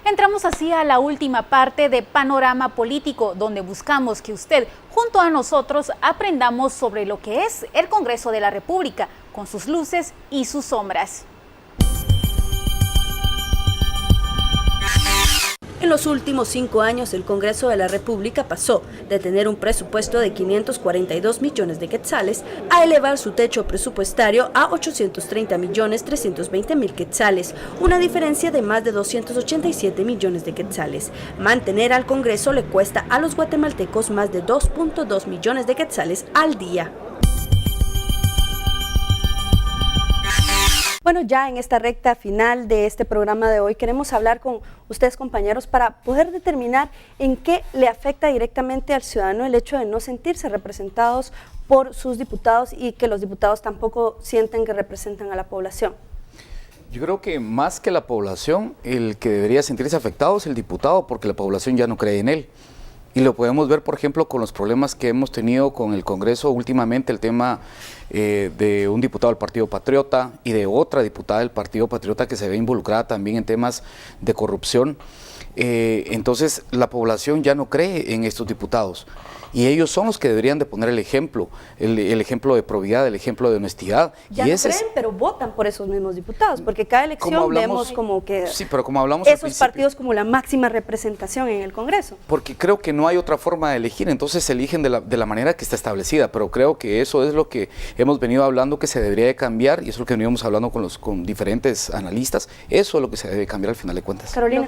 Entramos así a la última parte de Panorama Político, donde buscamos que usted, junto a nosotros, aprendamos sobre lo que es el Congreso de la República, con sus luces y sus sombras. En los últimos 5 años, el Congreso de la República pasó de tener un presupuesto de 542 millones de quetzales a elevar su techo presupuestario a 830.320.000 quetzales, una diferencia de más de 287 millones de quetzales. Mantener al Congreso le cuesta a los guatemaltecos más de 2.2 millones de quetzales al día. Bueno, ya en esta recta final de este programa de hoy queremos hablar con ustedes, compañeros, para poder determinar en qué le afecta directamente al ciudadano el hecho de no sentirse representados por sus diputados y que los diputados tampoco sienten que representan a la población. Yo creo que más que la población, el que debería sentirse afectado es el diputado, porque la población ya no cree en él. Y lo podemos ver, por ejemplo, con los problemas que hemos tenido con el Congreso últimamente, el tema de un diputado del Partido Patriota y de otra diputada del Partido Patriota que se ve involucrada también en temas de corrupción. Entonces, la población ya no cree en estos diputados. Y ellos son los que deberían de poner el ejemplo de probidad, el ejemplo de honestidad. Ya y no creen, pero votan por esos mismos diputados, porque cada elección vemos como que sí, pero como hablamos esos partidos como la máxima representación en el Congreso. Porque creo que no hay otra forma de elegir, entonces se eligen de la manera que está establecida, pero creo que eso es lo que hemos venido hablando que se debería de cambiar, y eso es lo que venimos hablando con diferentes analistas, eso es lo que se debe cambiar al final de cuentas. Carolina.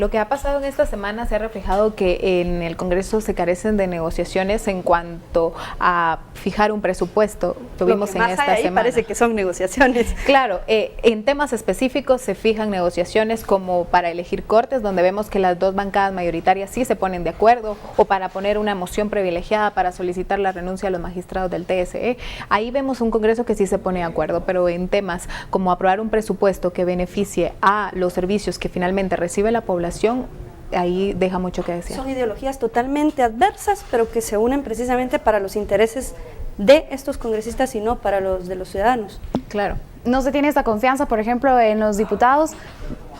Lo que ha pasado en esta semana se ha reflejado que en el Congreso se carecen de negociaciones en cuanto a fijar un presupuesto. Tuvimos en esta semana. Parece que son negociaciones. Claro, en temas específicos se fijan negociaciones como para elegir cortes, donde vemos que las dos bancadas mayoritarias sí se ponen de acuerdo, o para poner una moción privilegiada para solicitar la renuncia a los magistrados del TSE. Ahí vemos un Congreso que sí se pone de acuerdo, pero en temas como aprobar un presupuesto que beneficie a los servicios que finalmente recibe la población, ahí deja mucho que decir. Son ideologías totalmente adversas, pero que se unen precisamente para los intereses de estos congresistas y no para los de los ciudadanos. Claro. No se tiene esta confianza, por ejemplo, en los diputados,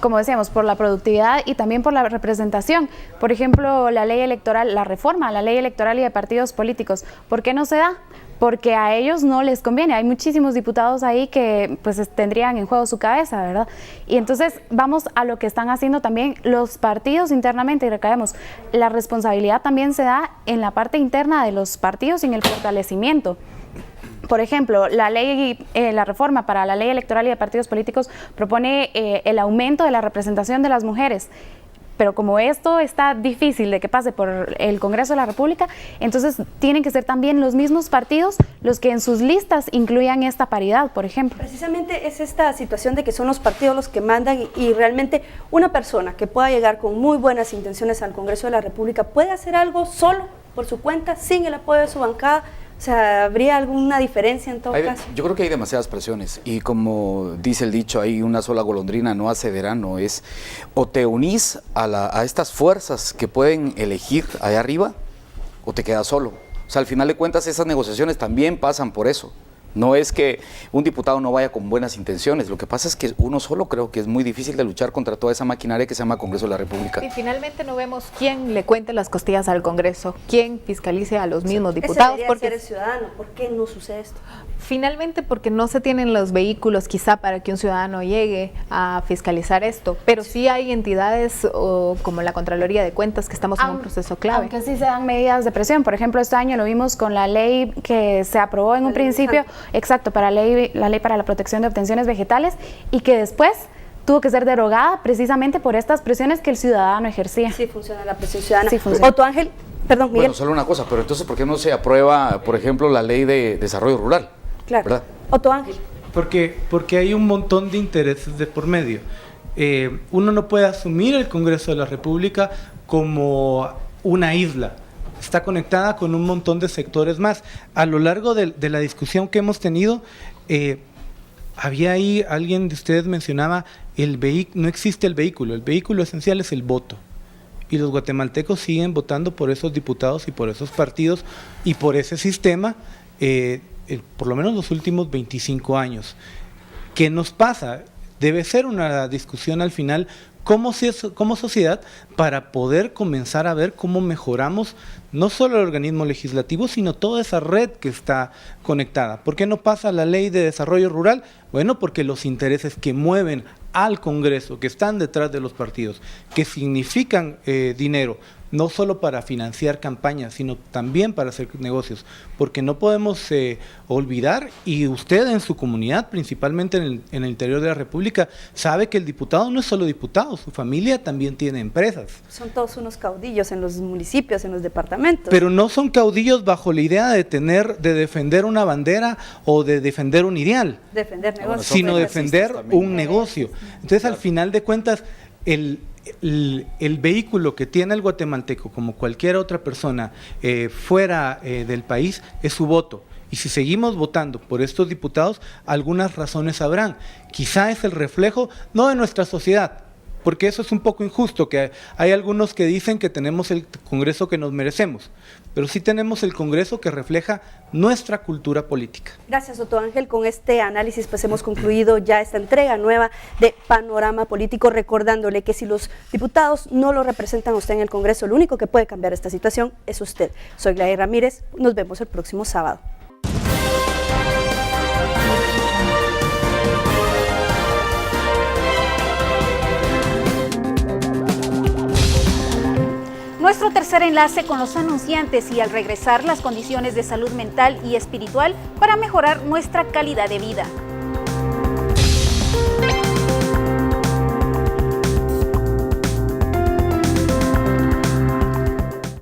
como decíamos, por la productividad y también por la representación. Por ejemplo, la ley electoral, la reforma a la ley electoral y de partidos políticos. ¿Por qué no se da? Porque a ellos no les conviene. Hay muchísimos diputados ahí que pues tendrían en juego su cabeza, ¿verdad? Y entonces vamos a lo que están haciendo también los partidos internamente, y recaemos, la responsabilidad también se da en la parte interna de los partidos y en el fortalecimiento. Por ejemplo, la reforma para la ley electoral y de partidos políticos propone el aumento de la representación de las mujeres. Pero como esto está difícil de que pase por el Congreso de la República, entonces tienen que ser también los mismos partidos los que en sus listas incluyan esta paridad, por ejemplo. Precisamente es esta situación de que son los partidos los que mandan y realmente una persona que pueda llegar con muy buenas intenciones al Congreso de la República puede hacer algo solo, por su cuenta, sin el apoyo de su bancada. O sea, ¿habría alguna diferencia en todo caso? Yo creo que hay demasiadas presiones y como dice el dicho, hay una sola golondrina no hace verano, es o te unís a estas fuerzas que pueden elegir allá arriba o te quedas solo. O sea, al final de cuentas esas negociaciones también pasan por eso. No es que un diputado no vaya con buenas intenciones, lo que pasa es que uno solo creo que es muy difícil de luchar contra toda esa maquinaria que se llama Congreso de la República. Y finalmente no vemos quién le cuente las costillas al Congreso, quién fiscalice a los mismos diputados. Ese debería ser el ciudadano. ¿Por qué no sucede esto? Finalmente porque no se tienen los vehículos quizá para que un ciudadano llegue a fiscalizar esto, pero sí hay entidades como la Contraloría de Cuentas que estamos en un proceso clave. Aunque sí se dan medidas de presión, por ejemplo este año lo vimos con la ley que se aprobó en un principio, exacto, para la ley para la protección de obtenciones vegetales y que después tuvo que ser derogada precisamente por estas presiones que el ciudadano ejercía. Sí funciona la presión ciudadana. Sí funciona. Otto Ángel, perdón, Miguel. Bueno, solo una cosa, pero entonces ¿por qué no se aprueba, por ejemplo, la ley de desarrollo rural? Claro. ¿Verdad? Otto Ángel. Porque hay un montón de intereses de por medio. Uno no puede asumir el Congreso de la República como una isla. Está conectada con un montón de sectores más. A lo largo de la discusión que hemos tenido, había ahí, alguien de ustedes mencionaba, no existe el vehículo esencial es el voto. Y los guatemaltecos siguen votando por esos diputados y por esos partidos y por ese sistema, por lo menos los últimos 25 años. ¿Qué nos pasa? Debe ser una discusión al final como sociedad para poder comenzar a ver cómo mejoramos no solo el organismo legislativo, sino toda esa red que está conectada. ¿Por qué no pasa la ley de desarrollo rural? Bueno, porque los intereses que mueven al Congreso, que están detrás de los partidos, que significan dinero, no solo para financiar campañas, sino también para hacer negocios, porque no podemos olvidar, y usted en su comunidad, principalmente en el interior de la República, sabe que el diputado no es solo diputado, su familia también tiene empresas. Son todos unos caudillos en los municipios, en los departamentos. Pero no son caudillos bajo la idea de defender una bandera o de defender un ideal, Defender negocios. sino defender un negocio. Entonces, al final de cuentas, el vehículo que tiene el guatemalteco, como cualquier otra persona fuera del país, es su voto. Y si seguimos votando por estos diputados, algunas razones habrán. Quizá es el reflejo, no de nuestra sociedad, porque eso es un poco injusto, que hay algunos que dicen que tenemos el Congreso que nos merecemos, pero sí tenemos el Congreso que refleja nuestra cultura política. Gracias, Otto Ángel. Con este análisis pues hemos concluido ya esta entrega nueva de Panorama Político, recordándole que si los diputados no lo representan a usted en el Congreso, lo único que puede cambiar esta situación es usted. Soy Gladys Ramírez, nos vemos el próximo sábado. Nuestro tercer enlace con los anunciantes y al regresar las condiciones de salud mental y espiritual para mejorar nuestra calidad de vida.